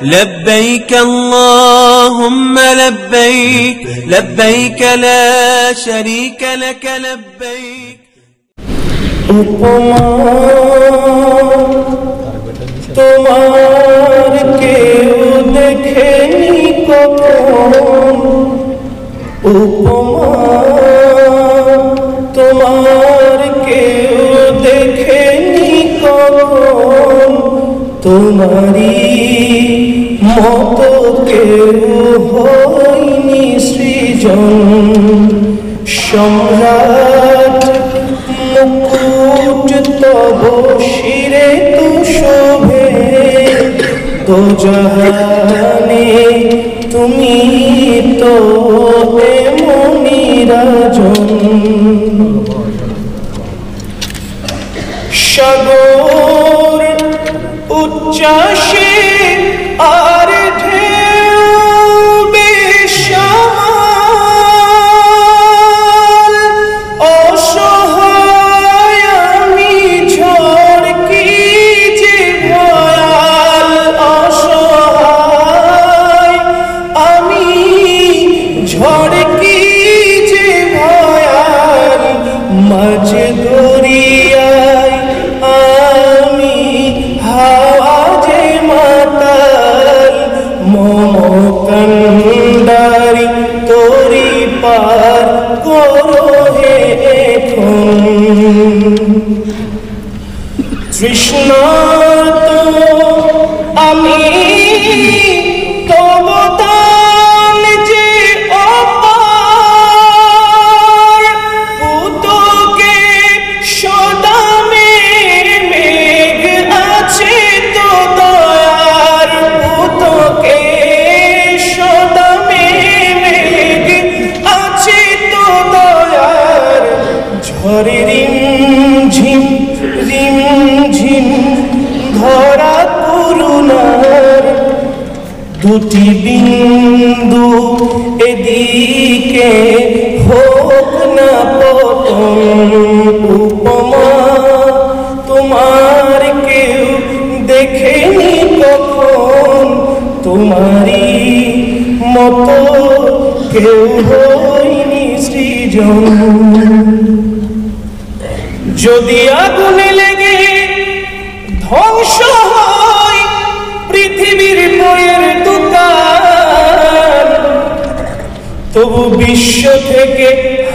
لبيك اللهم لبيك لبيك لا شريك لك لبيك তোমার কেউ দেখেনি কখন উপমা তোমার কেউ দেখেনি কখন তোমারি মতো কেউ হয়নি সৃজন সম্রাট মুকুট তব শিরে তু শোভে তো জাহানে তুমি তো এমনি রাজন সাগর উচ্চাসে আর ঢেউ বেসামাল অসহায় আমি ঝড় কি যে ভয়াল অসহায় আমি ঝড় কি যে ভয়াল মাঝে দরিয়ায় আমি হাওয়া যে মাতাল মম কান্ডারি তোরি পার করো হে এখন তৃষ্ণার্ত আমি তব দান যে অপার পুতকে সদা মেঘ আছে তো দয়ার পুতকে সদা মেঘ আছে তো দয়ার ঝরে রিমঝিম ধরা করুণার দুটি বিন্দু এদিকে হোক না পতন উপমা তোমার কেউ দেখেনি কখন তোমারি মতো কেউ হয়নি সৃজন যদি আগুনে লেগে ধ্বংস হয় পৃথিবীর বইয়ের দোকান তবু বিশ্ব থেকে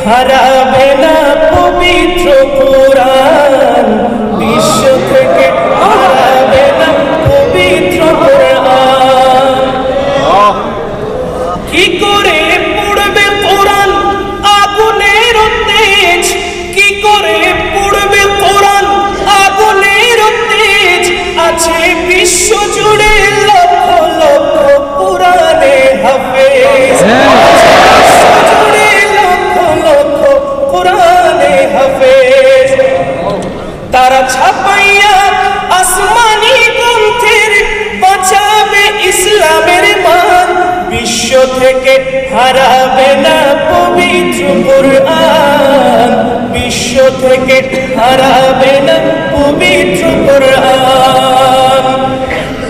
হারাবে না পবিত্র কোরআন বিশ্ব থেকে হারাবে না পবিত্র কোরআন কি করে পড়বে কোরআন আগুনের তেজ কি করে পড়বে কোরআন আগুনের তেজ আছে বিশ্ব জুড়ে লক্ষ লক্ষ কোরআনে হাফেজ বিশ্ব জুড়ে লক্ষ লক্ষ কোরআনে হাফেজ তারা ছাপাইয়া আসমানি গ্রন্থের বাঁচাবে ইসলামের মান বিশ্ব থেকে হারাবে না পবিত্র কোরআন বিশ্ব থেকে হারাবে না পবিত্র কোরআন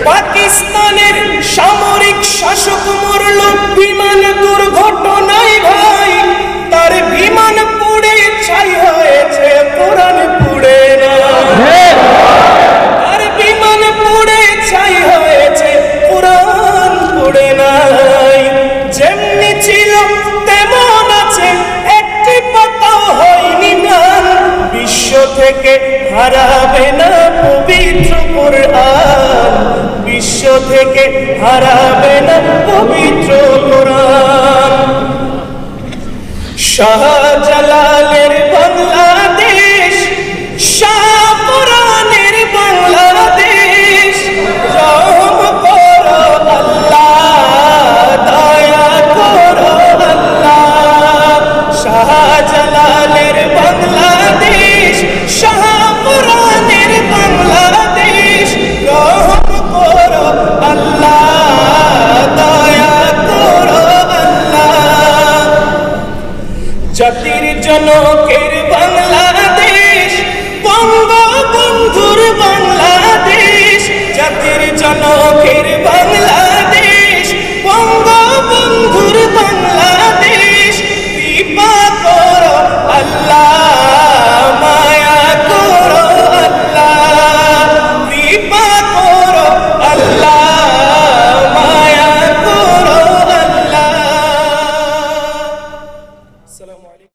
পাকিস্তানের সামরিক শাসক মরল বিমান দুর্ঘটনায় ভাই তার বিমান পুড়ে ছাই হয়েছে কোরআন পুড়ে না তার বিমান পুড়ে ছাই হয়েছে কোরআন পুড়ে নাই যেমনি ছিল তেমন আছে একটি পাতাও হয়নি ম্লান বিশ্ব থেকে হারাবে না পবিত্র কোরআন বিশ্ব থেকে হারাবে না পবিত্র কোরআন শাহজালালের বাংলাদেশ শাহপুরানের বাংলাদেশ রহম করো আল্লাহ দয়া করো আল্লাহ শাহজালালের বাংলাদেশ শাহপুরানের বাংলাদেশ রহম করো আল্লাহ দয়া করো আল্লাহ জাতির জনক